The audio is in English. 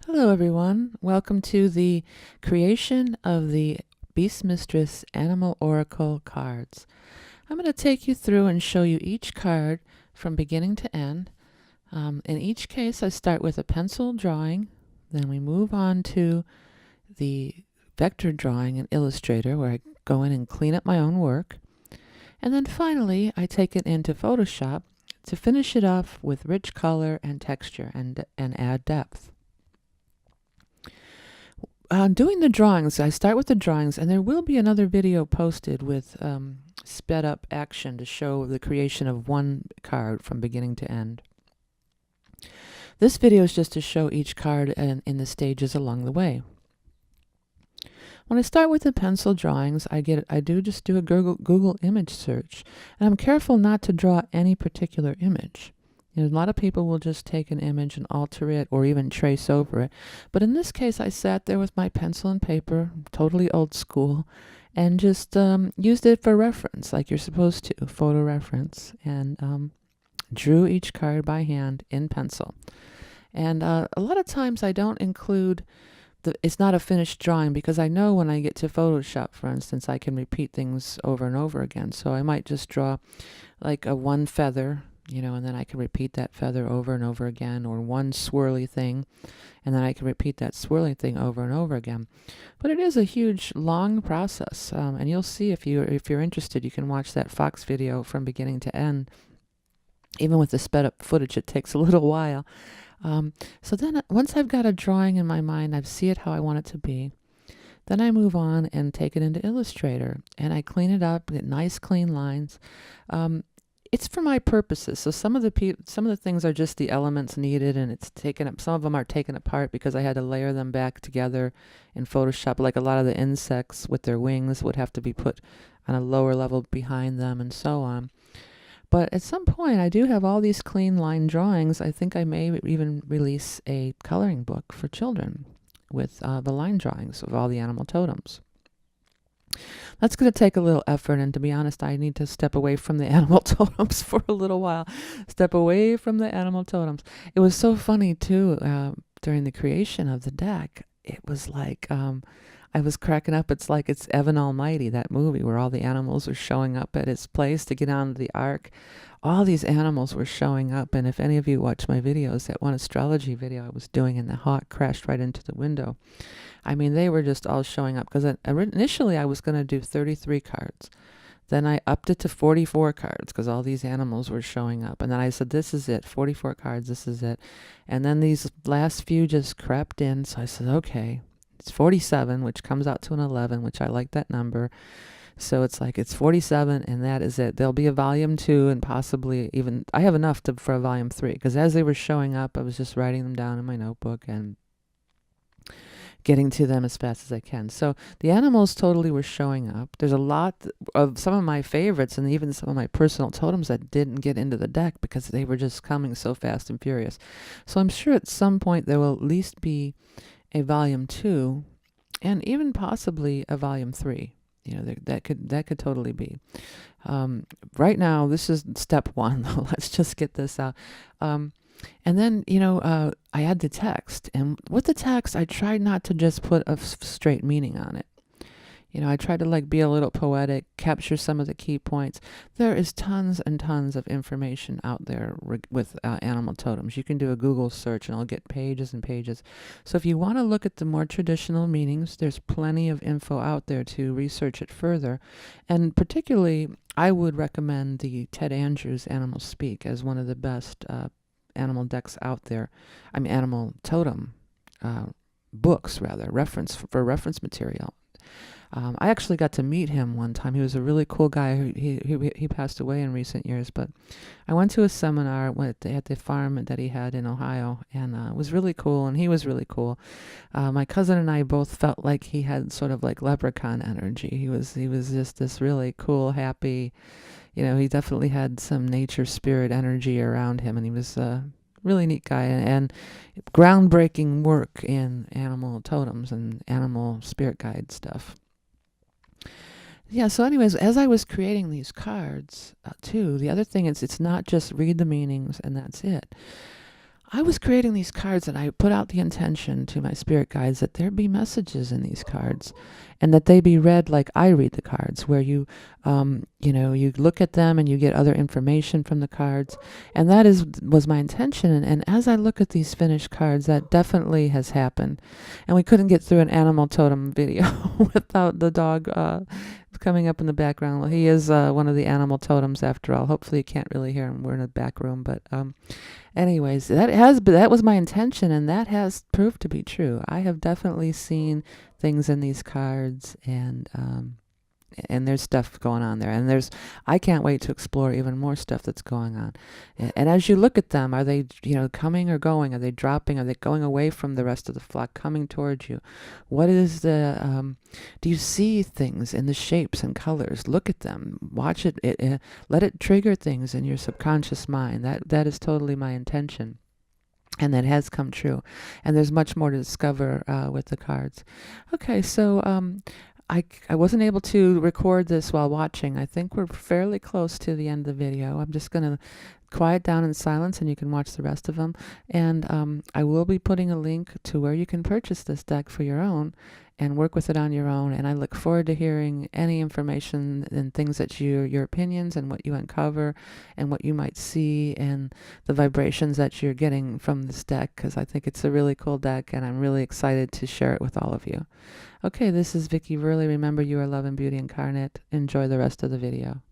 Hello everyone, welcome to the creation of the Beast Mistress Animal Oracle cards. I'm going to take you through and show you each card from beginning to end. In each case I start with a pencil drawing, then we move on to the vector drawing in Illustrator where I go in and clean up my own work. And then finally I take it into Photoshop to finish it off with rich color and texture and add depth. Doing the drawings, I start with the drawings, and there will be another video posted with sped up action to show the creation of one card from beginning to end. This video is just to show each card in the stages along the way. When I start with the pencil drawings, I just do a Google image search, and I'm careful not to draw any particular image. A lot of people will just take an image and alter it or even trace over it. But in this case, I sat there with my pencil and paper, totally old school, and just used it for reference, like you're supposed to, photo reference, and drew each card by hand in pencil. And a lot of times I don't include it's not a finished drawing because I know when I get to Photoshop, for instance, I can repeat things over and over again. So I might just draw like a one feather, and then I can repeat that feather over and over again, or one swirly thing, and then I can repeat that swirly thing over and over again. But it is a huge, long process, and you'll see if you're interested, you can watch that Fox video from beginning to end. Even with the sped up footage, it takes a little while. So then once I've got a drawing in my mind, I see it how I want it to be. Then I move on and take it into Illustrator, and I clean it up, get nice clean lines. It's for my purposes. So some of the things are just the elements needed, and it's taken up. Some of them are taken apart because I had to layer them back together in Photoshop. Like a lot of the insects with their wings would have to be put on a lower level behind them, and so on. But at some point, I do have all these clean line drawings. I think I may even release a coloring book for children with the line drawings of all the animal totems. That's going to take a little effort, and to be honest, I need to step away from the animal totems for a little while. Step away from the animal totems. It was so funny, too, during the creation of the deck. It was like, I was cracking up. It's like it's Evan Almighty, that movie where all the animals are showing up at his place to get onto the ark. All these animals were showing up, and if any of you watch my videos, that one astrology video I was doing and the hawk crashed right into the window. I mean, they were just all showing up because initially I was going to do 33 cards. Then I upped it to 44 cards because all these animals were showing up. And then I said, this is it, 44 cards, this is it. And then these last few just crept in. So I said, okay, it's 47, which comes out to an 11, which I like that number. So it's like it's 47, and that is it. There'll be a volume 2, and possibly even, I have enough for a volume 3, because as they were showing up, I was just writing them down in my notebook and getting to them as fast as I can. So the animals totally were showing up. There's a lot of some of my favorites and even some of my personal totems that didn't get into the deck because they were just coming so fast and furious. So I'm sure at some point there will at least be a volume 2 and even possibly a volume 3. That could totally be. Right now, this is step 1. Let's just get this out. And then, I add the text. And with the text, I tried not to just put a straight meaning on it. I tried to be a little poetic, capture some of the key points. There is tons and tons of information out there with animal totems. You can do a Google search and I'll get pages and pages. So if you want to look at the more traditional meanings, there's plenty of info out there to research it further. And particularly, I would recommend the Ted Andrews Animal Speak as one of the best animal decks out there. Animal totem books, rather, reference material. I actually got to meet him one time. He was a really cool guy. He passed away in recent years, but I went to a seminar at the farm that he had in Ohio, and it was really cool, and he was really cool. My cousin and I both felt like he had sort of like leprechaun energy. He was just this really cool, happy, he definitely had some nature spirit energy around him, and he was a really neat guy and groundbreaking work in animal totems and animal spirit guide stuff. Yeah, so anyways, as I was creating these cards, too, the other thing is it's not just read the meanings and that's it. I was creating these cards and I put out the intention to my spirit guides that there be messages in these cards and that they be read like I read the cards, where you look at them and you get other information from the cards. And that was my intention. And as I look at these finished cards, that definitely has happened. And we couldn't get through an animal totem video without the dog coming up in the background. Well, he is one of the animal totems after all. Hopefully you can't really hear him. We're in a back room, but anyways, that was my intention, and that has proved to be true. I have definitely seen things in these cards, and there's stuff going on there, and I can't wait to explore even more stuff that's going on. And as you look at them, are they coming or going? Are they dropping? Are they going away from the rest of the flock, coming towards you? What is the do you see things in the shapes and colors? Look at them, watch it, let it trigger things in your subconscious mind. That is totally my intention. And that has come true. And there's much more to discover with the cards. Okay, so I wasn't able to record this while watching. I think we're fairly close to the end of the video. I'm just going to quiet down in silence and you can watch the rest of them. And I will be putting a link to where you can purchase this deck for your own and work with it on your own. And I look forward to hearing any information and things that your opinions and what you uncover and what you might see and the vibrations that you're getting from this deck, because I think it's a really cool deck and I'm really excited to share it with all of you. Okay, this is Vickie Verlie. Remember, you are love and beauty incarnate. Enjoy the rest of the video.